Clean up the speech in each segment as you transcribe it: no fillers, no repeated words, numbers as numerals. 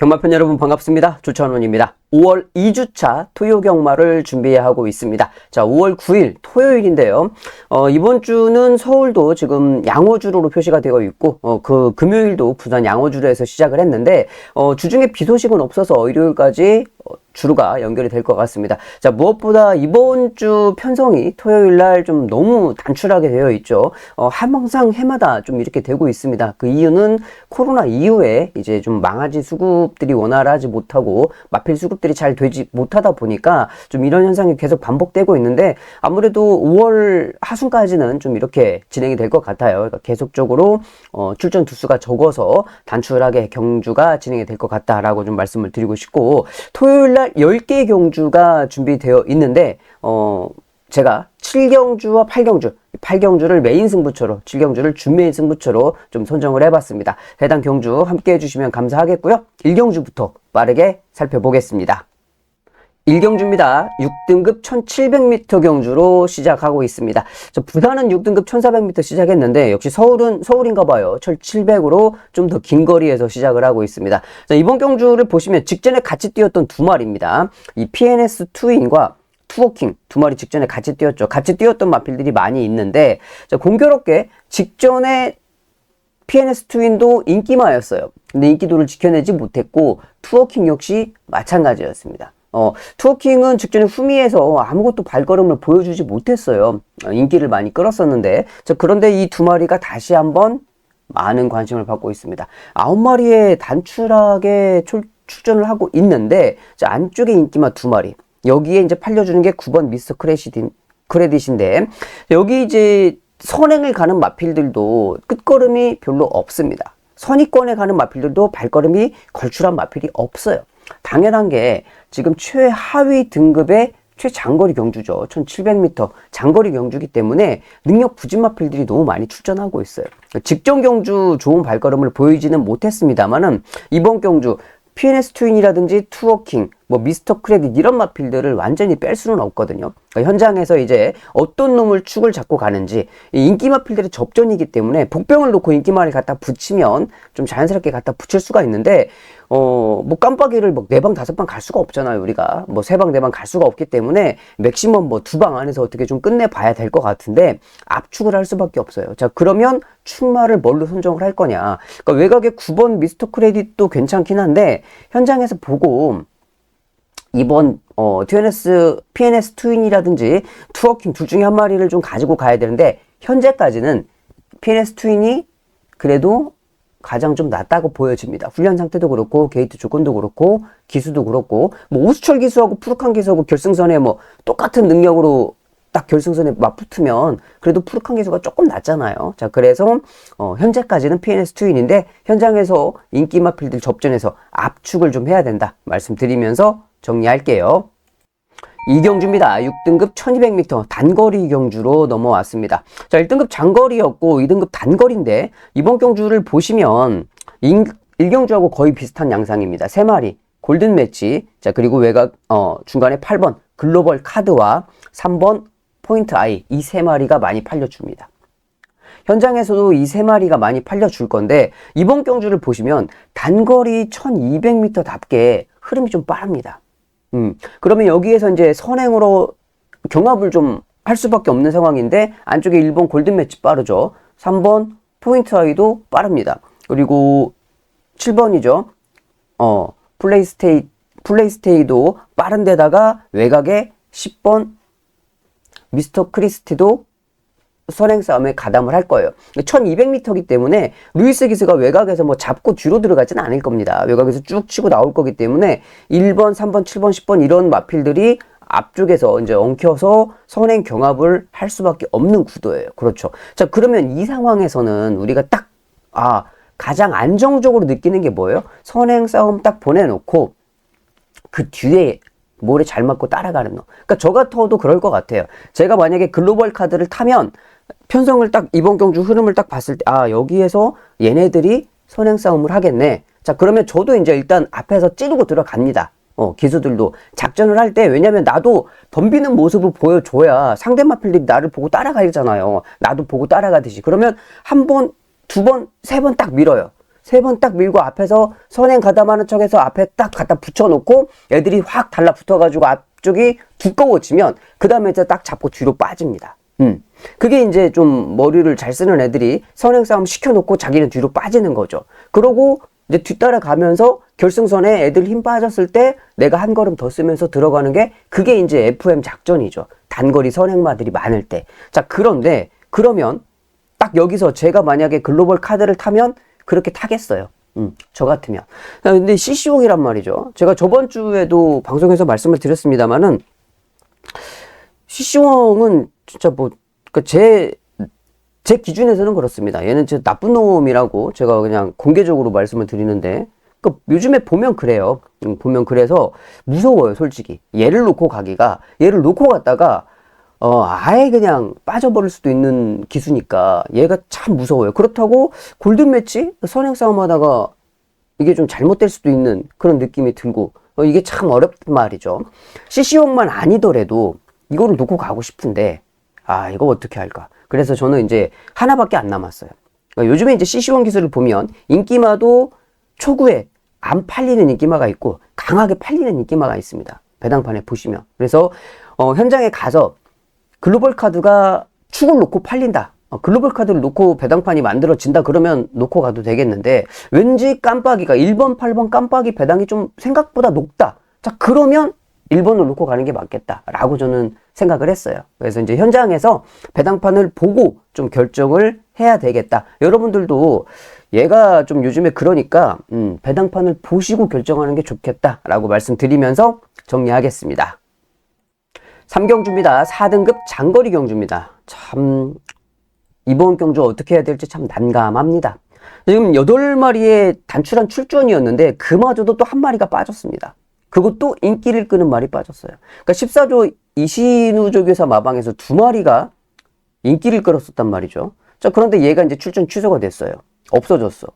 경마편 여러분 반갑습니다. 조찬원입니다. 5월 2주차 토요경마를 준비하고 있습니다. 자, 5월 9일 토요일인데요. 이번 주는 서울도 지금 양호주로로 표시가 되어 있고, 그 금요일도 부산 양호주로에서 시작을 했는데, 주중에 비 소식은 없어서 일요일까지 주루가 연결이 될 것 같습니다. 자, 무엇보다 이번 주 편성이 토요일 날 좀 너무 단출하게 되어 있죠. 항상 해마다 좀 이렇게 되고 있습니다. 그 이유는 코로나 이후에 이제 좀 망아지 수급들이 원활하지 못하고 마필 수급들이 잘 되지 못하다 보니까 좀 이런 현상이 계속 반복되고 있는데, 아무래도 5월 하순까지는 좀 이렇게 진행이 될 것 같아요. 그러니까 계속적으로 출전 두수가 적어서 단출하게 경주가 진행이 될 것 같다라고 좀 말씀을 드리고 싶고, 토요일 날 10개 경주가 준비되어 있는데, 제가 7경주와 8경주, 8경주를 메인 승부처로, 7경주를 준메인 승부처로 좀 선정을 해봤습니다. 해당 경주 함께 해주시면 감사하겠고요. 1경주부터 빠르게 살펴보겠습니다. 1경주입니다. 6등급 1700m 경주로 시작하고 있습니다. 부산은 6등급 1400m 시작했는데, 역시 서울인가 봐요. 1700으로 좀 더 긴 거리에서 시작을 하고 있습니다. 자, 이번 경주를 보시면 직전에 같이 뛰었던 두 마리입니다. 이 PNS 트윈과 투워킹 두 마리 직전에 같이 뛰었죠. 같이 뛰었던 마필들이 많이 있는데, 자, 공교롭게 직전에 PNS 트윈도 인기마였어요. 근데 인기도를 지켜내지 못했고, 투워킹 역시 마찬가지였습니다. 투워킹은 직전에 후미에서 아무것도 발걸음을 보여주지 못했어요. 인기를 많이 끌었었는데, 자, 그런데 이 두 마리가 다시 한번 많은 관심을 받고 있습니다. 9마리에 단출하게 출전을 하고 있는데, 자, 안쪽에 인기마 두 마리. 여기에 이제 팔려주는 게 9번 미스터 크레딧인데, 여기 이제 선행을 가는 마필들도 끝걸음이 별로 없습니다. 선위권에 가는 마필들도 발걸음이 걸출한 마필이 없어요. 당연한 게 지금 최하위 등급의 최장거리 경주죠. 1700m 장거리 경주기 때문에 능력 부진 마필들이 너무 많이 출전하고 있어요. 직전 경주 좋은 발걸음을 보이지는 못했습니다만은, 이번 경주 PNS 트윈이라든지 투워킹, 미스터 크레딧 이런 마필들을 완전히 뺄 수는 없거든요. 그러니까 현장에서 이제 어떤 놈을 축을 잡고 가는지, 이 인기 마필들의 접전이기 때문에 복병을 놓고 인기마를 갖다 붙이면 좀 자연스럽게 갖다 붙일 수가 있는데, 깜빡이를 4방 5방 갈 수가 없잖아요. 우리가 3방 4방 갈 수가 없기 때문에 맥시멈 2방 안에서 어떻게 좀 끝내봐야 될 것 같은데, 압축을 할 수밖에 없어요. 자, 그러면 축마를 뭘로 선정을 할 거냐. 그러니까 외곽에 9번 미스터 크레딧도 괜찮긴 한데, 현장에서 보고 이번 PNS 트윈이라든지 투워킹 둘 중에 한 마리를 좀 가지고 가야 되는데, 현재까지는 PNS 트윈이 그래도 가장 좀 낫다고 보여집니다. 훈련 상태도 그렇고, 게이트 조건도 그렇고, 기수도 그렇고, 오수철 기수하고 푸르칸 기수하고 결승선에 똑같은 능력으로 딱 결승선에 맞붙으면 그래도 푸르칸 기수가 조금 낫잖아요. 자, 그래서 현재까지는 PNS 트윈인데, 현장에서 인기 마필들 접전에서 압축을 좀 해야 된다 말씀드리면서 정리할게요. 2경주입니다. 6등급 1200m 단거리 경주로 넘어왔습니다. 자, 1등급 장거리였고 2등급 단거리인데, 이번 경주를 보시면 1경주하고 거의 비슷한 양상입니다. 3마리 골든 매치, 자, 그리고 외곽 중간에 8번 글로벌 카드와 3번 포인트 아이, 이 3마리가 많이 팔려줍니다. 현장에서도 이 3마리가 많이 팔려줄 건데, 이번 경주를 보시면 단거리 1200m답게 흐름이 좀 빠릅니다. 그러면 여기에서 이제 선행으로 경합을 좀 할 수밖에 없는 상황인데, 안쪽에 1번 골든 매치 빠르죠. 3번 포인트 아이도 빠릅니다. 그리고 7번이죠. 플레이스테이도 빠른데다가 외곽에 10번 미스터 크리스티도 선행 싸움에 가담을 할 거예요. 1200m이기 때문에 루이스 기스가 외곽에서 잡고 뒤로 들어가지는 않을 겁니다. 외곽에서 쭉 치고 나올 거기 때문에 1번, 3번, 7번, 10번 이런 마필들이 앞쪽에서 이제 엉켜서 선행 경합을 할 수밖에 없는 구도예요. 그렇죠. 자, 그러면 이 상황에서는 우리가 딱, 가장 안정적으로 느끼는 게 뭐예요? 선행 싸움 딱 보내놓고 그 뒤에 모래 잘 맞고 따라가는 놈. 그러니까 저 같아도 그럴 것 같아요. 제가 만약에 글로벌 카드를 타면 편성을 딱, 이번 경주 흐름을 딱 봤을 때, 여기에서 얘네들이 선행 싸움을 하겠네. 자, 그러면 저도 이제 일단 앞에서 찌르고 들어갑니다. 기수들도 작전을 할 때, 왜냐면 나도 덤비는 모습을 보여줘야 상대 마필들이 나를 보고 따라가잖아요. 나도 보고 따라가듯이. 그러면 한 번, 두 번, 세 번 딱 밀어요. 세 번 딱 밀고 앞에서 선행 가담하는 척해서 앞에 딱 갖다 붙여놓고 애들이 확 달라붙어가지고 앞쪽이 두꺼워지면 그 다음에 이제 딱 잡고 뒤로 빠집니다. 그게 이제 좀 머리를 잘 쓰는 애들이 선행 싸움 시켜놓고 자기는 뒤로 빠지는 거죠. 그러고 이제 뒤따라 가면서 결승선에 애들 힘 빠졌을 때 내가 한 걸음 더 쓰면서 들어가는 게 그게 이제 FM 작전이죠. 단거리 선행마들이 많을 때. 자, 그런데 그러면 딱 여기서 제가 만약에 글로벌 카드를 타면 그렇게 타겠어요. 저 같으면. 근데 CC용이란 말이죠. 제가 저번 주에도 방송에서 말씀을 드렸습니다만은 CC용은 진짜 뭐, 제 기준에서는 그렇습니다. 얘는 진짜 나쁜 놈이라고 제가 그냥 공개적으로 말씀을 드리는데, 요즘에 보면 그래요. 보면 그래서 무서워요, 솔직히. 얘를 놓고 갔다가, 아예 그냥 빠져버릴 수도 있는 기수니까 얘가 참 무서워요. 그렇다고 골든매치? 선행 싸움 하다가 이게 좀 잘못될 수도 있는 그런 느낌이 들고, 이게 참 어렵단 말이죠. CC용만 아니더라도 이거를 놓고 가고 싶은데, 이거 어떻게 할까? 그래서 저는 이제 하나밖에 안 남았어요. 그러니까 요즘에 이제 CC용 기술을 보면 인기마도 초구에 안 팔리는 인기마가 있고 강하게 팔리는 인기마가 있습니다. 배당판에 보시면. 그래서 현장에 가서 글로벌 카드가 축을 놓고 팔린다. 글로벌 카드를 놓고 배당판이 만들어진다 그러면 놓고 가도 되겠는데 왠지 깜빡이가 1번, 8번 깜빡이 배당이 좀 생각보다 높다. 자, 그러면 1번을 놓고 가는 게 맞겠다라고 저는 생각을 했어요. 그래서 이제 현장에서 배당판을 보고 좀 결정을 해야 되겠다. 여러분들도 얘가 좀 요즘에 그러니까 배당판을 보시고 결정하는 게 좋겠다라고 말씀드리면서 정리하겠습니다. 3경주입니다. 4등급 장거리 경주입니다. 참 이번 경주 어떻게 해야 될지 참 난감합니다. 지금 8마리의 단출한 출전이었는데 그마저도 또 한 마리가 빠졌습니다. 그것도 인기를 끄는 말이 빠졌어요. 그러니까 14조 이신우조교사 마방에서 2마리가 인기를 끌었었단 말이죠. 자, 그런데 얘가 이제 출전 취소가 됐어요. 없어졌어.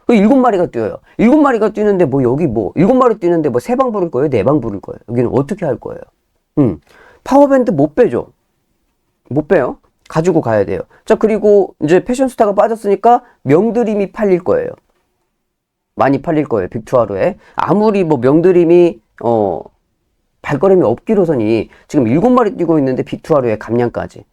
7마리가 뛰어요. 7마리가 뛰는데 뭐 여기 뭐 7마리 뛰는데 뭐 3방 부를 거예요? 4방 부를 거예요? 여기는 어떻게 할 거예요? 파워밴드 못 빼죠. 못 빼요. 가지고 가야 돼요. 자, 그리고 이제 패션스타가 빠졌으니까 명드림이 팔릴 거예요. 많이 팔릴 거예요. 빅투하루에. 아무리 뭐 명드림이 발걸음이 없기로서니 지금 7마리 뛰고 있는데 빅투하루에 감량까지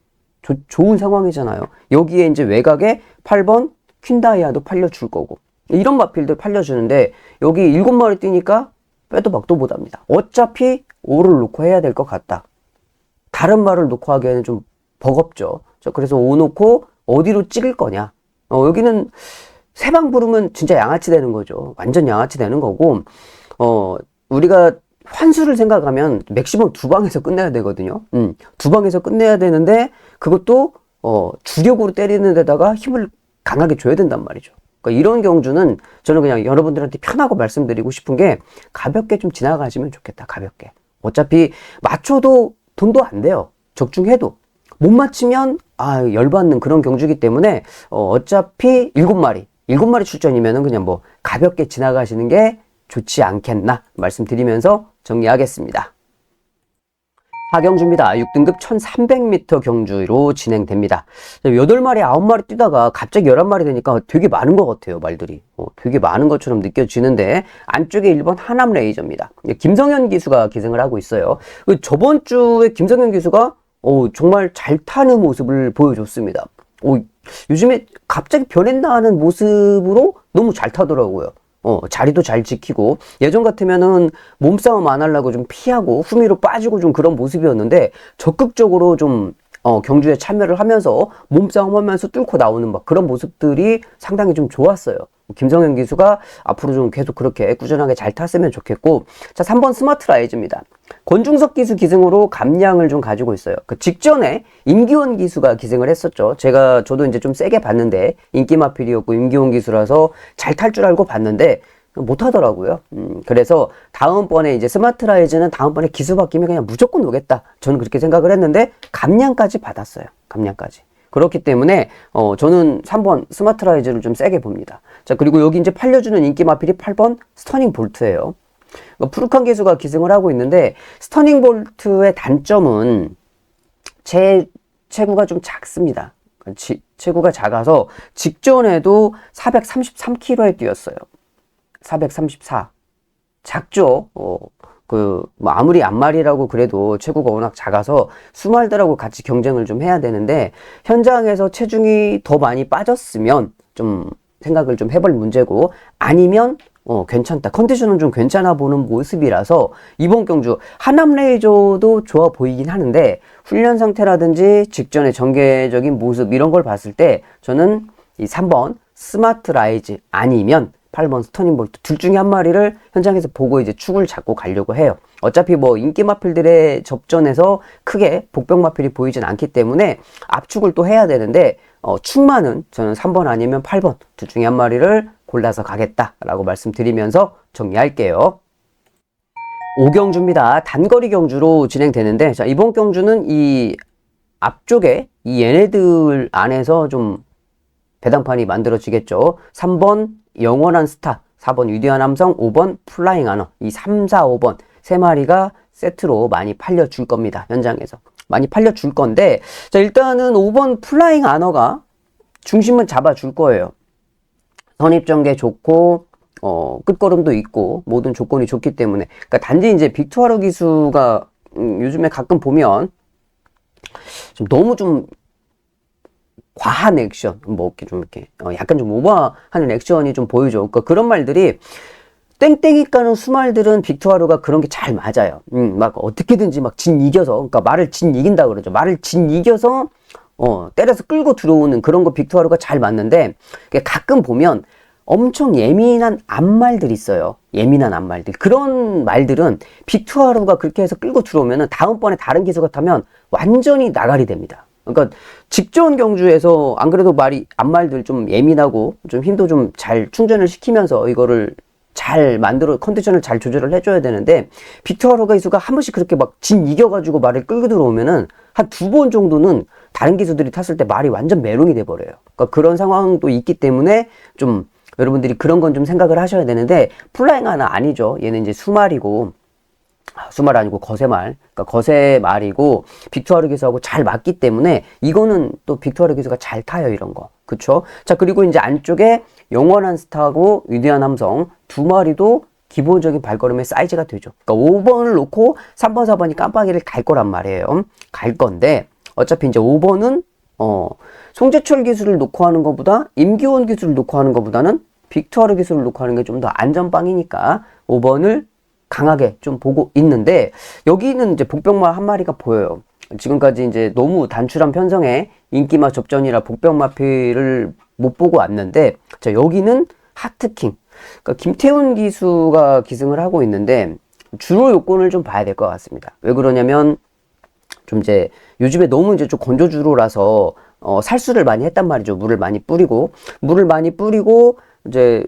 좋은 상황이잖아요. 여기에 이제 외곽에 8번 퀸다이아도 팔려줄 거고 이런 마필들 팔려주는데 여기 7마리 뛰니까 빼도 박도 못합니다. 어차피 5를 놓고 해야 될 것 같다. 다른 말을 놓고 하기에는 좀 버겁죠. 그래서 5 놓고 어디로 찍을 거냐. 여기는 3방 부르면 진짜 양아치 되는 거죠. 완전 양아치 되는 거고, 우리가 환수를 생각하면 맥시멈 2방에서 끝내야 되거든요. 2방에서 끝내야 되는데, 그것도, 주력으로 때리는 데다가 힘을 강하게 줘야 된단 말이죠. 그러니까 이런 경주는 저는 그냥 여러분들한테 편하고 말씀드리고 싶은 게 가볍게 좀 지나가시면 좋겠다. 가볍게. 어차피 맞춰도 돈도 안 돼요. 적중해도. 못 맞히면, 열받는 그런 경주이기 때문에, 어차피 7마리 출전이면은 그냥 뭐 가볍게 지나가시는 게 좋지 않겠나 말씀드리면서 정리하겠습니다. 4경주입니다. 6등급 1300m 경주로 진행됩니다. 8마리, 9마리 뛰다가 갑자기 11마리 되니까 되게 많은 것 같아요, 말들이. 되게 많은 것처럼 느껴지는데, 안쪽에 1번 하남 레이저입니다. 김성현 기수가 기승을 하고 있어요. 저번 주에 김성현 기수가 정말 잘 타는 모습을 보여줬습니다. 요즘에 갑자기 변했나 하는 모습으로 너무 잘 타더라고요. 자리도 잘 지키고 예전 같으면은 몸싸움 안 하려고 좀 피하고 후미로 빠지고 좀 그런 모습이었는데 적극적으로 좀 경주에 참여를 하면서 몸싸움 하면서 뚫고 나오는 막 그런 모습들이 상당히 좀 좋았어요. 김성현 기수가 앞으로 좀 계속 그렇게 꾸준하게 잘 탔으면 좋겠고, 자, 3번 스마트 라이즈입니다. 권중석 기수 기승으로 감량을 좀 가지고 있어요. 그 직전에 임기원 기수가 기승을 했었죠. 저도 이제 좀 세게 봤는데 인기 마필이었고 임기원 기수라서 잘 탈 줄 알고 봤는데 못 하더라고요. 그래서 다음번에 이제 스마트 라이즈는 다음번에 기수 바뀌면 그냥 무조건 오겠다. 저는 그렇게 생각을 했는데 감량까지 받았어요. 감량까지. 그렇기 때문에 저는 3번 스마트 라이즈를 좀 세게 봅니다. 자, 그리고 여기 이제 팔려주는 인기 마필이 8번 스터닝 볼트예요. 푸르칸 기수가 기승을 하고 있는데 스터닝 볼트의 단점은 체구가 좀 작습니다. 체구가 작아서 직전에도 433kg에 뛰었어요. 434. 작죠? 뭐 아무리 앞말이라고 그래도 체구가 워낙 작아서 수말들하고 같이 경쟁을 좀 해야 되는데, 현장에서 체중이 더 많이 빠졌으면 좀 생각을 좀 해볼 문제고, 아니면 괜찮다, 컨디션은 좀 괜찮아 보는 모습이라서 이번 경주 하남 레이저도 좋아 보이긴 하는데, 훈련 상태라든지 직전의 전개적인 모습 이런 걸 봤을 때 저는 이 3번 스마트 라이즈 아니면 8번 스터닝 볼트 둘 중에 한 마리를 현장에서 보고 이제 축을 잡고 가려고 해요. 어차피 뭐 인기 마필들의 접전에서 크게 복병 마필이 보이진 않기 때문에 압축을 또 해야 되는데, 축만은 저는 3번 아니면 8번 둘 중에 한 마리를 골라서 가겠다라고 말씀드리면서 정리할게요. 5경주입니다. 단거리 경주로 진행되는데, 자, 이번 경주는 이 앞쪽에 이 얘네들 안에서 좀 배당판이 만들어지겠죠. 3번 영원한 스타, 4번 위대한 함성, 5번 플라잉 아너, 이 3, 4, 5번 세 마리가 세트로 많이 팔려줄 겁니다. 현장에서 많이 팔려줄 건데, 자, 일단은 5번 플라잉 아너가 중심은 잡아줄 거예요. 선입전개 좋고 끝걸음도 있고 모든 조건이 좋기 때문에, 그러니까 단지 이제 빅투아르 기수가 요즘에 가끔 보면 좀 너무 좀 과한 액션, 뭐 이렇게 좀 이렇게 약간 좀 오버하는 액션이 좀 보이죠. 그러니까 그런 말들이, 땡땡이 까는 수말들은 빅투아르가 그런 게 잘 맞아요. 막 어떻게든지 막 진 이겨서, 그러니까 말을 진 이긴다 그러죠. 말을 진 이겨서 때려서 끌고 들어오는 그런 거 빅투아르가 잘 맞는데, 가끔 보면 엄청 예민한 앞말들이 있어요. 예민한 앞말들. 그런 말들은 빅투아르가 그렇게 해서 끌고 들어오면은 다음번에 다른 기수가 타면 완전히 나가리 됩니다. 그러니까 직전 경주에서 안 그래도 앞말들 좀 예민하고 좀 힘도 좀 잘 충전을 시키면서 이거를 잘 만들어 컨디션을 잘 조절을 해줘야 되는데, 빅투아르 기수가 한 번씩 그렇게 막 진 이겨가지고 말을 끌고 들어오면은 한 2번 정도는 다른 기수들이 탔을 때 말이 완전 메롱이 돼버려요. 그러니까 그런 상황도 있기 때문에 좀 여러분들이 그런 건 좀 생각을 하셔야 되는데, 플라잉 하나 아니죠. 얘는 이제 수말이고, 수말 아니고 거세말, 그러니까 거세말이고 빅투아르 기수하고 잘 맞기 때문에 이거는 또 빅투아르 기수가 잘 타요, 이런 거. 그쵸? 자, 그리고 이제 안쪽에 영원한 스타하고 위대한 함성 두 마리도 기본적인 발걸음의 사이즈가 되죠. 그러니까 5번을 놓고 3번, 4번이 깜빡이를 갈 거란 말이에요. 갈 건데, 어차피 이제 5번은 송재철 기술을 놓고 하는 것보다, 임기원 기술을 놓고 하는 것보다는 빅투아르 기술을 놓고 하는 게 좀 더 안전빵이니까 5번을 강하게 좀 보고 있는데, 여기는 이제 복병마 한 마리가 보여요. 지금까지 이제 너무 단출한 편성의 인기마 접전이라 복병마필을 못 보고 왔는데, 자, 여기는 하트킹. 그러니까 김태훈 기수가 기승을 하고 있는데, 주로 요건을 좀 봐야 될 것 같습니다. 왜 그러냐면, 좀 이제 요즘에 너무 이제 좀 건조주로라서 살수를 많이 했단 말이죠. 물을 많이 뿌리고 이제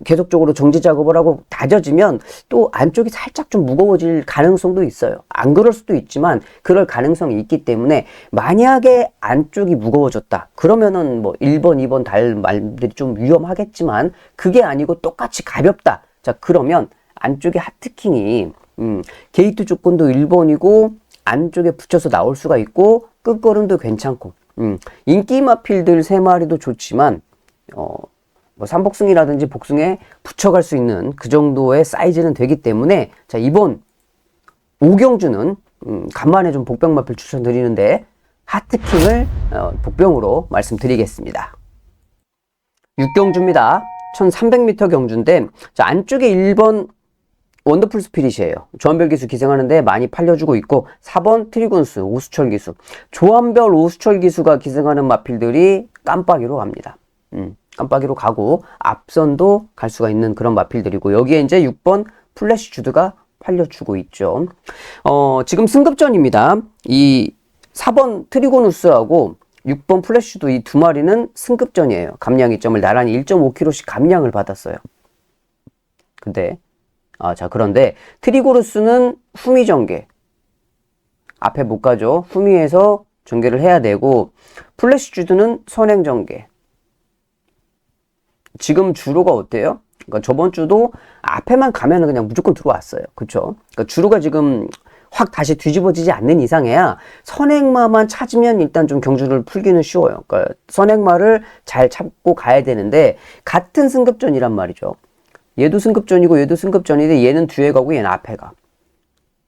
계속적으로 정지 작업을 하고 다져지면 또 안쪽이 살짝 좀 무거워질 가능성도 있어요. 안 그럴 수도 있지만 그럴 가능성이 있기 때문에, 만약에 안쪽이 무거워졌다 그러면은 뭐 1번, 2번 달 말들이 좀 위험하겠지만, 그게 아니고 똑같이 가볍다. 자, 그러면 안쪽에 하트킹이 게이트 조건도 1번이고 안쪽에 붙여서 나올 수가 있고 끝걸음도 괜찮고, 인기 마필들 3마리도 좋지만 뭐 삼복승이라든지 복승에 붙여갈 수 있는 그 정도의 사이즈는 되기 때문에, 자, 이번 5경주는 간만에 좀 복병 마필 추천드리는데 하트킹을 복병으로 말씀드리겠습니다. 6경주입니다. 1300m 경주인데, 자, 안쪽에 1번 원더풀 스피릿이에요. 조한별 기수 기승하는데 많이 팔려주고 있고, 4번 트리군스 오수철 기수, 조한별 오수철 기수가 기승하는 마필들이 깜빡이로 갑니다. 깜빡이로 가고 앞선도 갈 수가 있는 그런 마필들이고, 여기에 이제 6번 플래시 주드가 팔려주고 있죠. 지금 승급전입니다. 이 4번 트리고누스하고 6번 플래시 주드 이 두 마리는 승급전이에요. 감량 이점을 나란히 1.5kg씩 감량을 받았어요. 근데 그런데 트리고누스는 후미 전개 앞에 못 가죠. 후미에서 전개를 해야 되고, 플래시 주드는 선행 전개. 지금 주로가 어때요? 그러니까 저번 주도 앞에만 가면은 그냥 무조건 들어왔어요. 그쵸? 그러니까 주로가 지금 확 다시 뒤집어지지 않는 이상해야 선행마만 찾으면 일단 좀 경주를 풀기는 쉬워요. 그러니까 선행마를 잘 찾고 가야 되는데 같은 승급전이란 말이죠. 얘도 승급전이고 얘도 승급전인데 얘는 뒤에 가고 얘는 앞에 가.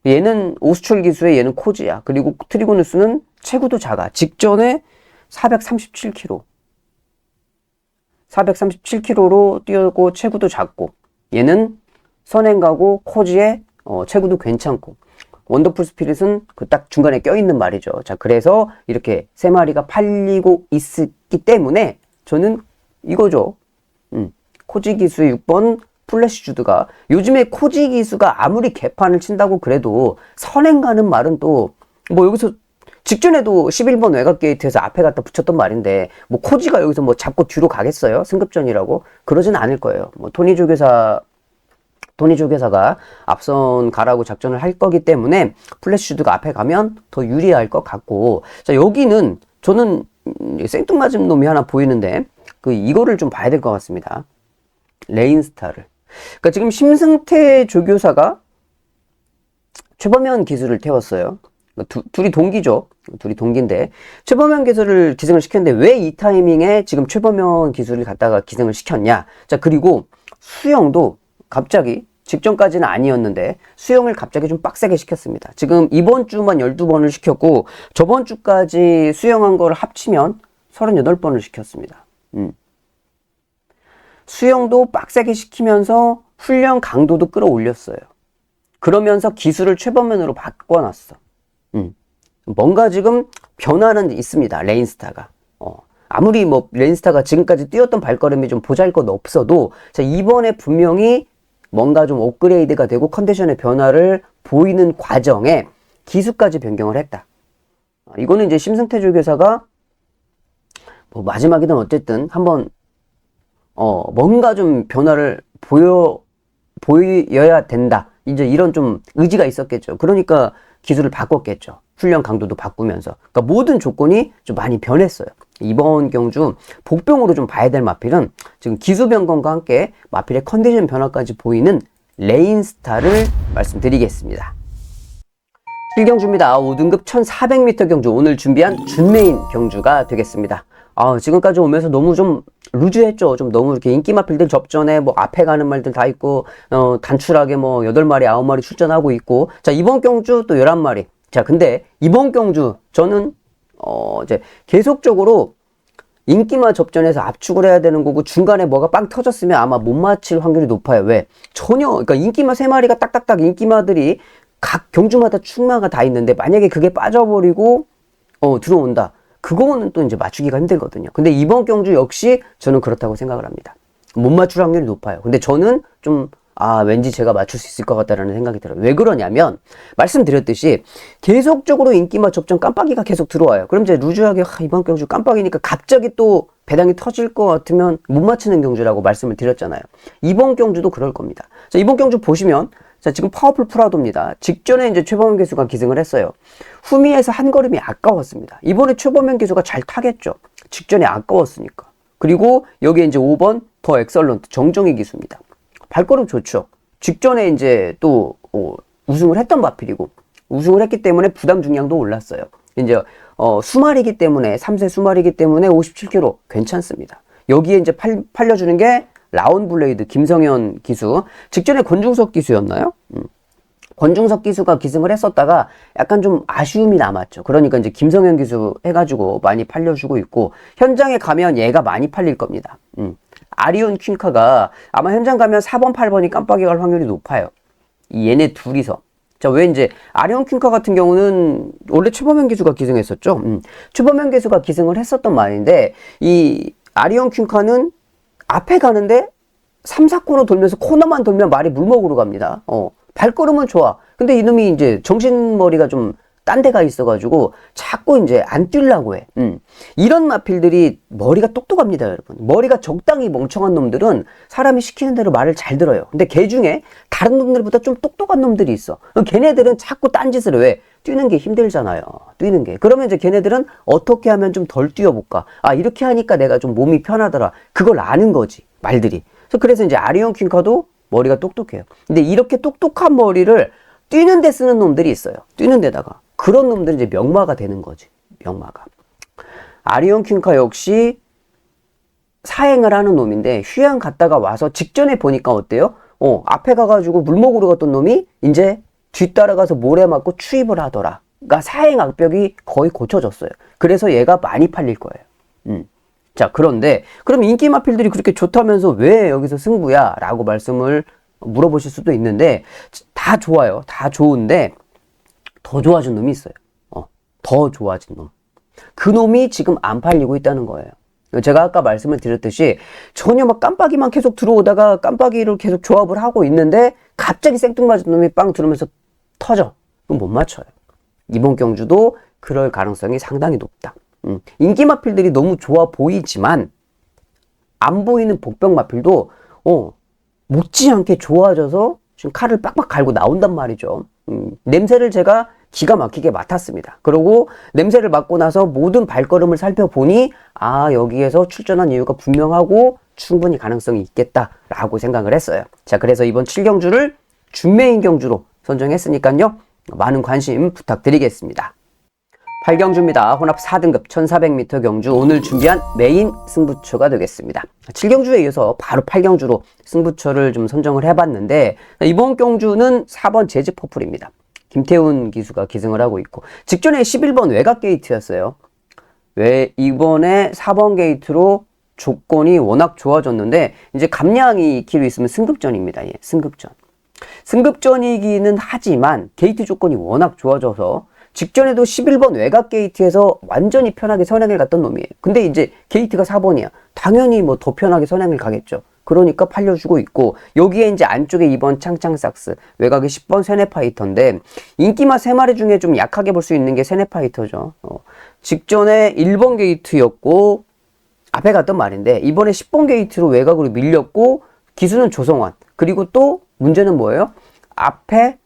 얘는 오수철 기수에 얘는 코지야. 그리고 트리고누스는 체구도 작아. 직전에 437kg. 437kg로 뛰었고 체구도 작고 얘는 선행 가고 코지에 체구도 괜찮고 원더풀 스피릿은 그 딱 중간에 껴있는 말이죠. 자, 그래서 이렇게 세 마리가 팔리고 있기 때문에 저는 이거죠. 코지 기수의 6번 플래시 주드가 요즘에 코지 기수가 아무리 개판을 친다고 그래도 선행 가는 말은 또 뭐 여기서 직전에도 11번 외곽 게이트에서 앞에 갖다 붙였던 말인데 뭐 코지가 여기서 뭐 잡고 뒤로 가겠어요? 승급전이라고? 그러진 않을 거예요. 뭐 토니 조교사가 앞선 가라고 작전을 할 거기 때문에 플래시 주드가 앞에 가면 더 유리할 것 같고, 자, 여기는 저는 생뚱맞은 놈이 하나 보이는데 이거를 좀 봐야 될 것 같습니다. 레인스타를. 그러니까 지금 심승태 조교사가 최범현 기수를 태웠어요. 둘이 동기죠. 둘이 동기인데 최범현 기수를 기승을 시켰는데 왜 이 타이밍에 지금 최범현 기수를 갖다가 기승을 시켰냐. 자, 그리고 수영도 갑자기 직전까지는 아니었는데 수영을 갑자기 좀 빡세게 시켰습니다. 지금 이번 주만 12번을 시켰고 저번 주까지 수영한 거를 합치면 38번을 시켰습니다. 수영도 빡세게 시키면서 훈련 강도도 끌어올렸어요. 그러면서 기술을 최범현으로 바꿔놨어. 뭔가 지금 변화는 있습니다. 레인스타가. 아무리 뭐 레인스타가 지금까지 뛰었던 발걸음이 좀 보잘것 없어도 자, 이번에 분명히 뭔가 좀 업그레이드가 되고 컨디션의 변화를 보이는 과정에 기수까지 변경을 했다. 이거는 이제 심승태 조교사가 뭐 마지막이든 어쨌든 한번 뭔가 좀 변화를 보여야 된다. 이제 이런 좀 의지가 있었겠죠. 그러니까 기술을 바꿨겠죠. 훈련 강도도 바꾸면서. 그러니까 모든 조건이 좀 많이 변했어요. 이번 경주 복병으로 좀 봐야 될 마필은 지금 기수 변경과 함께 마필의 컨디션 변화까지 보이는 레인스타를 말씀드리겠습니다. 7경주입니다. 5등급 1400m 경주. 오늘 준비한 준메인 경주가 되겠습니다. 지금까지 오면서 너무 좀 루즈했죠. 좀 너무 이렇게 인기 마필들 접전에 뭐 앞에 가는 말들 다 있고, 단출하게 뭐 8마리, 9마리 출전하고 있고. 자, 이번 경주 또 11마리. 자, 근데 이번 경주 저는, 이제 계속적으로 인기마 접전에서 압축을 해야 되는 거고 중간에 뭐가 빵 터졌으면 아마 못 맞힐 확률이 높아요. 왜? 그러니까 인기마 3마리가 딱딱딱 인기마들이 각 경주마다 충마가 다 있는데 만약에 그게 빠져버리고, 들어온다. 그거는 또 이제 맞추기가 힘들거든요. 근데 이번 경주 역시 저는 그렇다고 생각을 합니다. 못 맞출 확률이 높아요. 근데 저는 좀, 왠지 제가 맞출 수 있을 것 같다라는 생각이 들어요. 왜 그러냐면, 말씀드렸듯이 계속적으로 인기마 접전 깜빡이가 계속 들어와요. 그럼 이제 루즈하게, 이번 경주 깜빡이니까 갑자기 또 배당이 터질 것 같으면 못 맞추는 경주라고 말씀을 드렸잖아요. 이번 경주도 그럴 겁니다. 자, 이번 경주 보시면, 자, 지금 파워풀 프라도입니다. 직전에 이제 최범현 기수가 기승을 했어요. 후미에서 한 걸음이 아까웠습니다. 이번에 최범현 기수가 잘 타겠죠. 직전에 아까웠으니까. 그리고 여기에 이제 5번 더 엑설런트 정정희 기수입니다. 발걸음 좋죠. 직전에 이제 또 우승을 했던 마필이고 우승을 했기 때문에 부담 중량도 올랐어요. 이제 수말이기 때문에 3세 수말이기 때문에 57kg 괜찮습니다. 여기에 이제 팔려주는 게 라온 블레이드 김성현 기수. 직전에 권중석 기수였나요? 권중석 기수가 기승을 했었다가 약간 좀 아쉬움이 남았죠. 그러니까 이제 김성현 기수 해가지고 많이 팔려주고 있고 현장에 가면 얘가 많이 팔릴 겁니다. 아리온 퀸카가 아마 현장 가면 4번, 8번이 깜빡이 갈 확률이 높아요. 얘네 둘이서. 자, 왜 이제 아리온 퀸카 같은 경우는 원래 최범현 기수가 기승했었죠. 최범현 기수가 기승을 했었던 말인데 이 아리온 퀸카는 앞에 가는데 3, 4코너 돌면서 코너만 돌면 말이 물먹으로 갑니다. 발걸음은 좋아. 근데 이놈이 이제 정신머리가 좀 딴 데가 있어가지고 자꾸 이제 안 뛰려고 해. 이런 마필들이 머리가 똑똑합니다, 여러분. 머리가 적당히 멍청한 놈들은 사람이 시키는 대로 말을 잘 들어요. 근데 걔 중에 다른 놈들보다 좀 똑똑한 놈들이 있어. 걔네들은 자꾸 딴짓을 해. 왜? 뛰는 게 힘들잖아요. 뛰는 게. 그러면 이제 걔네들은 어떻게 하면 좀 덜 뛰어볼까? 이렇게 하니까 내가 좀 몸이 편하더라. 그걸 아는 거지, 말들이. 그래서 이제 아리온 퀸카도 머리가 똑똑해요. 근데 이렇게 똑똑한 머리를 뛰는 데 쓰는 놈들이 있어요. 뛰는 데다가. 그런 놈들은 이제 명마가 되는 거지. 명마가. 아리온 퀸카 역시 사행을 하는 놈인데 휴양 갔다가 와서 직전에 보니까 어때요? 앞에 가가지고 물 먹으러 갔던 놈이 이제 뒤따라가서 모래 맞고 추입을 하더라. 그러니까 사행 악벽이 거의 고쳐졌어요. 그래서 얘가 많이 팔릴 거예요. 자, 그런데 그럼 인기 마필들이 그렇게 좋다면서 왜 여기서 승부야? 라고 말씀을 물어보실 수도 있는데 다 좋아요. 다 좋은데 더 좋아진 놈이 있어요. 더 좋아진 놈. 그 놈이 지금 안 팔리고 있다는 거예요. 제가 아까 말씀을 드렸듯이 전혀 막 깜빡이만 계속 들어오다가 깜빡이를 계속 조합을 하고 있는데 갑자기 생뚱맞은 놈이 빵 들어오면서 터져. 그럼 못 맞춰요. 이번 경주도 그럴 가능성이 상당히 높다. 인기 마필들이 너무 좋아 보이지만 안 보이는 복병 마필도 못지않게 좋아져서 지금 칼을 빡빡 갈고 나온단 말이죠. 냄새를 제가 기가 막히게 맡았습니다. 그리고 냄새를 맡고 나서 모든 발걸음을 살펴보니 여기에서 출전한 이유가 분명하고 충분히 가능성이 있겠다라고 생각을 했어요. 자, 그래서 이번 7경주를 준메인 경주로 선정했으니까요. 많은 관심 부탁드리겠습니다. 8경주입니다. 혼합 4등급 1400m 경주 오늘 준비한 메인 승부처가 되겠습니다. 7경주에 이어서 바로 8경주로 승부처를 좀 선정을 해봤는데 이번 경주는 4번 재즈 퍼플입니다. 김태훈 기수가 기승을 하고 있고 직전에 11번 외곽 게이트였어요. 왜 이번에 4번 게이트로 조건이 워낙 좋아졌는데 이제 감량이 2km 있으면 승급전입니다. 예, 승급전. 승급전이기는 하지만 게이트 조건이 워낙 좋아져서 직전에도 11번 외곽 게이트에서 완전히 편하게 선행을 갔던 놈이에요. 근데 이제 게이트가 4번이야. 당연히 뭐 더 편하게 선행을 가겠죠. 그러니까 팔려주고 있고 여기에 이제 안쪽에 2번 창창삭스 외곽에 10번 세네파이터인데 인기마 3마리 중에 좀 약하게 볼 수 있는 게 세네파이터죠. 직전에 1번 게이트였고 앞에 갔던 말인데 이번에 10번 게이트로 외곽으로 밀렸고 기수는 조성환. 그리고 또 문제는 뭐예요? 앞에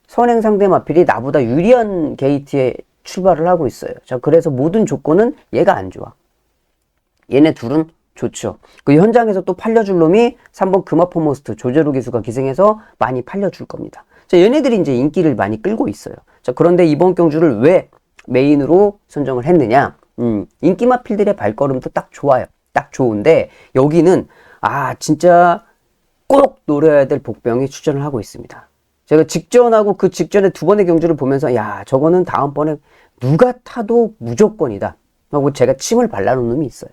선행 상대 마필이 나보다 유리한 게이트에 출발을 하고 있어요. 자, 그래서 모든 조건은 얘가 안 좋아. 얘네 둘은 좋죠. 그 현장에서 또 팔려줄 놈이 3번 금화포모스트 조제로 기수가 기승해서 많이 팔려줄 겁니다. 자, 얘네들이 이제 인기를 많이 끌고 있어요. 자, 그런데 이번 경주를 왜 메인으로 선정을 했느냐? 인기 마필들의 발걸음도 딱 좋아요. 딱 좋은데 여기는 진짜 꼭 노려야 될 복병이 출전을 하고 있습니다. 제가 직전하고 그 직전에 두 번의 경주를 보면서 저거는 다음번에 누가 타도 무조건이다 하고 제가 침을 발라놓은 놈이 있어요.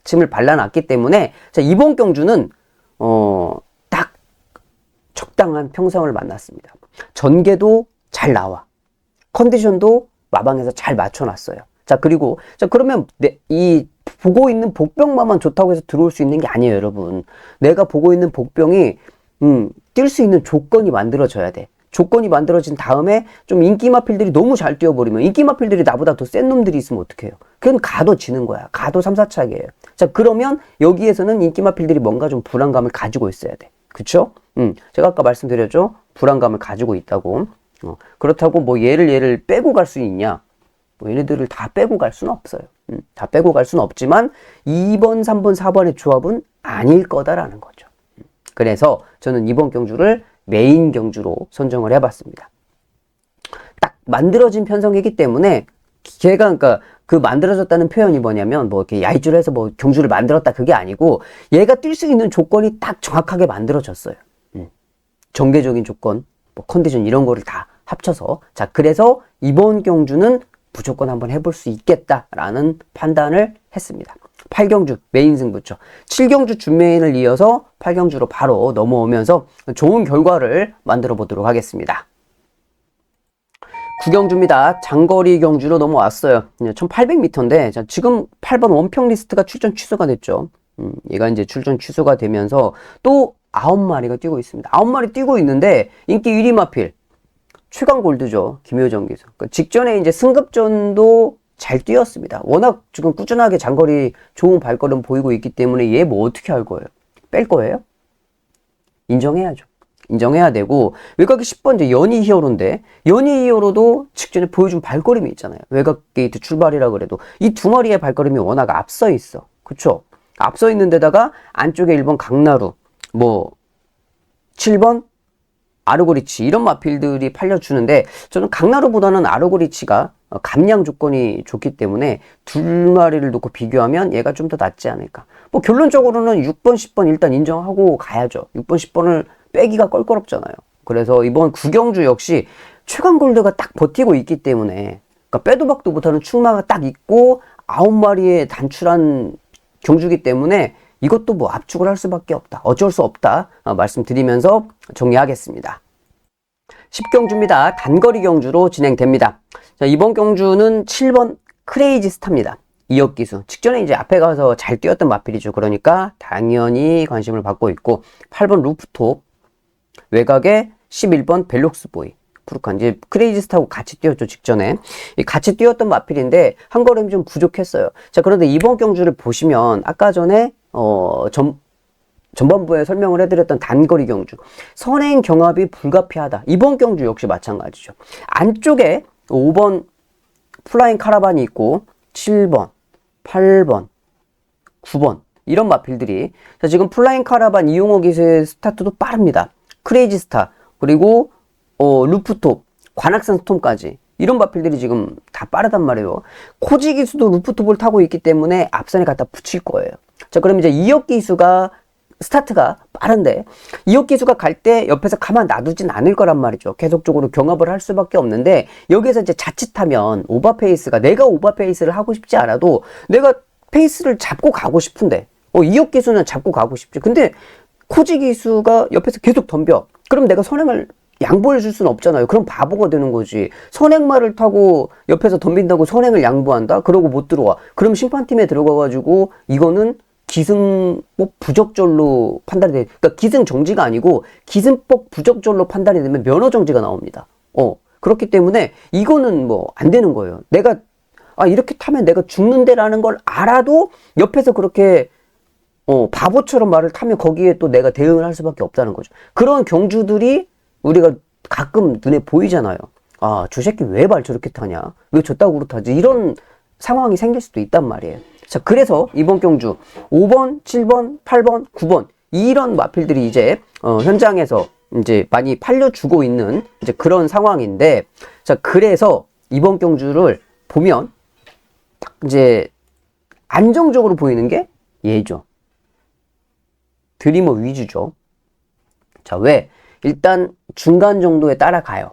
침을 발라놨기 때문에 자, 이번 경주는 딱 적당한 평성을 만났습니다. 전개도 잘 나와. 컨디션도 마방에서 잘 맞춰놨어요. 자, 그리고 그러면 이 보고 있는 복병만만 좋다고 해서 들어올 수 있는 게 아니에요, 여러분. 내가 보고 있는 복병이 뛸 수 있는 조건이 만들어져야 돼. 조건이 만들어진 다음에 좀 인기 마필들이 너무 잘 뛰어버리면 인기 마필들이 나보다 더 센 놈들이 있으면 어떡해요? 그건 가도 지는 거야. 가도 3, 4착이에요. 자, 그러면 여기에서는 인기 마필들이 뭔가 좀 불안감을 가지고 있어야 돼. 그쵸? 제가 아까 말씀드렸죠? 불안감을 가지고 있다고. 그렇다고 뭐 얘를 빼고 갈 수 있냐? 뭐 얘네들을 다 빼고 갈 수는 없어요. 다 빼고 갈 수는 없지만 2번, 3번, 4번의 조합은 아닐 거다라는 거죠. 그래서 저는 이번 경주를 메인 경주로 선정을 해봤습니다. 딱 만들어진 편성이기 때문에 걔가 그러니까 그 만들어졌다는 표현이 뭐냐면 뭐 이렇게 야이주를 해서 뭐 경주를 만들었다 그게 아니고 얘가 뛸 수 있는 조건이 딱 정확하게 만들어졌어요. 전개적인 조건, 뭐 컨디션 이런 거를 다 합쳐서 자 그래서 이번 경주는 무조건 한번 해볼 수 있겠다라는 판단을 했습니다. 8경주 메인 승부처 7경주 준메인을 이어서 8경주로 바로 넘어오면서 좋은 결과를 만들어 보도록 하겠습니다. 9경주입니다. 장거리 경주로 넘어왔어요. 1800m인데 지금 8번 원평 리스트가 출전 취소가 됐죠. 얘가 이제 출전 취소가 되면서 또 9마리가 뛰고 있습니다. 9마리 뛰고 있는데 인기 1위 마필 최강 골드죠. 김효정 기수. 그러니까 직전에 이제 승급전도 잘 뛰었습니다. 워낙 지금 꾸준하게 장거리 좋은 발걸음 보이고 있기 때문에 얘 뭐 어떻게 할 거예요? 뺄 거예요? 인정해야죠. 인정해야 되고 외곽이 10번 이제 연희 히어로인데 연희 히어로도 직전에 보여준 발걸음이 있잖아요. 외곽 게이트 출발이라 그래도 이 두 마리의 발걸음이 워낙 앞서 있어. 그쵸? 앞서 있는 데다가 안쪽에 1번 강나루 뭐 7번 아르고리치 이런 마필들이 팔려주는데 저는 강나루보다는 아르고리치가 감량 조건이 좋기 때문에 두 마리를 놓고 비교하면 얘가 좀 더 낫지 않을까. 뭐 결론적으로는 6번, 10번 일단 인정하고 가야죠. 6번, 10번을 빼기가 껄끄럽잖아요. 그래서 이번 구경주 역시 최강골드가 딱 버티고 있기 때문에 그러니까 빼도 박도 못하는 충마가 딱 있고 9마리의 단출한 경주기 때문에 이것도 뭐 압축을 할 수밖에 없다. 어쩔 수 없다. 말씀드리면서 정리하겠습니다. 10경주입니다. 단거리 경주로 진행됩니다. 자, 이번 경주는 7번 크레이지 스타입니다. 이역기수. 직전에 이제 앞에 가서 잘 뛰었던 마필이죠. 그러니까 당연히 관심을 받고 있고 8번 루프톱, 외곽에 11번 벨록스보이. 푸르칸 이제 크레이지 스타하고 같이 뛰었죠. 직전에 같이 뛰었던 마필인데 한 걸음이 좀 부족했어요. 자, 그런데 이번 경주를 보시면 아까 전에 전반부에 설명을 해드렸던 단거리 경주 선행 경합이 불가피하다. 이번 경주 역시 마찬가지죠. 안쪽에 5번 플라잉 카라반이 있고 7번, 8번, 9번 이런 마필들이 자, 지금 플라잉 카라반 이용호 기수의 스타트도 빠릅니다. 크레이지 스타 그리고 루프톱, 관악산 스톰까지 이런 마필들이 지금 다 빠르단 말이에요. 코지 기수도 루프톱을 타고 있기 때문에 앞선에 갖다 붙일 거예요. 자, 그럼 이제 이역 기수가 스타트가 빠른데 이역 기수가 갈 때 옆에서 가만 놔두진 않을 거란 말이죠. 계속적으로 경합을 할 수밖에 없는데 여기에서 이제 자칫하면 오버페이스가 내가 오버페이스를 하고 싶지 않아도 내가 페이스를 잡고 가고 싶은데 이역 기수는 잡고 가고 싶지. 근데 코지 기수가 옆에서 계속 덤벼. 그럼 내가 선행을 양보해 줄 수는 없잖아요. 그럼 바보가 되는 거지. 선행말을 타고 옆에서 덤빈다고 선행을 양보한다? 그러고 못 들어와. 그럼 심판팀에 들어가가지고 이거는 기승복 부적절로 판단이 돼. 그러니까 기승 정지가 아니고 기승복 부적절로 판단이 되면 면허 정지가 나옵니다. 그렇기 때문에 이거는 뭐 안 되는 거예요. 내가 이렇게 타면 내가 죽는데라는 걸 알아도 옆에서 그렇게 바보처럼 말을 타면 거기에 또 내가 대응을 할 수밖에 없다는 거죠. 그런 경주들이 우리가 가끔 눈에 보이잖아요. 저 새끼 왜 말 저렇게 타냐? 왜 저따구로 타지? 이런 상황이 생길 수도 있단 말이에요. 자, 그래서 이번 경주 5번, 7번, 8번, 9번 이런 마필들이 이제 현장에서 이제 많이 팔려주고 있는 이제 그런 상황인데 자, 그래서 이번 경주를 보면 딱 이제 안정적으로 보이는 게 얘죠. 드리머 위주죠. 자, 왜? 일단 중간 정도에 따라가요.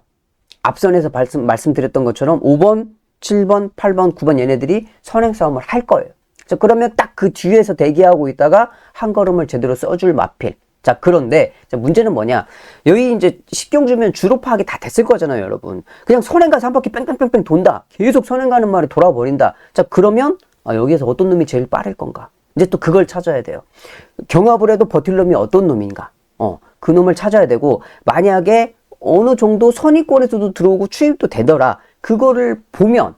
앞선에서 말씀드렸던 것처럼 5번, 7번, 8번, 9번 얘네들이 선행 싸움을 할 거예요. 자, 그러면 딱 그 뒤에서 대기하고 있다가 한 걸음을 제대로 써줄 마필. 자, 그런데 자, 문제는 뭐냐? 여기 이제 10경주면 주로 파악이 다 됐을 거잖아요, 여러분. 그냥 선행 가서 한 바퀴 뺑뺑뺑뺑 돈다. 계속 선행 가는 말이 돌아버린다. 자, 그러면 여기에서 어떤 놈이 제일 빠를 건가? 이제 또 그걸 찾아야 돼요. 경합을 해도 버틸 놈이 어떤 놈인가? 그 놈을 찾아야 되고 만약에 어느 정도 선의권에서도 들어오고 추입도 되더라. 그거를 보면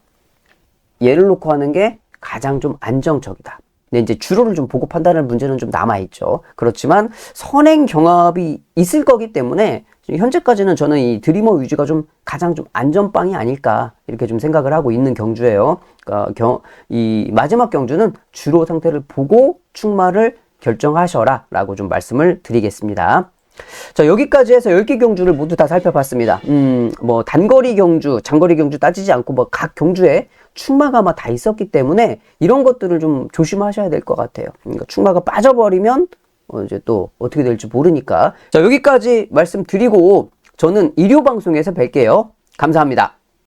얘를 놓고 하는 게 가장 좀 안정적이다. 근데 이제 주로를 좀 보고 판단할 문제는 좀 남아있죠. 그렇지만 선행 경합이 있을 거기 때문에 현재까지는 저는 이 드리머 위주가 좀 가장 좀 안전빵이 아닐까 이렇게 좀 생각을 하고 있는 경주예요. 그러니까 이 마지막 경주는 주로 상태를 보고 충마를 결정하셔라 라고 좀 말씀을 드리겠습니다. 자, 여기까지 해서 10개 경주를 모두 다 살펴봤습니다. 뭐 단거리 경주, 장거리 경주 따지지 않고 뭐 각 경주에 충마가 아마 다 있었기 때문에 이런 것들을 좀 조심하셔야 될 것 같아요. 그러니까 충마가 빠져버리면 이제 또 어떻게 될지 모르니까. 자, 여기까지 말씀드리고 저는 일요방송에서 뵐게요. 감사합니다.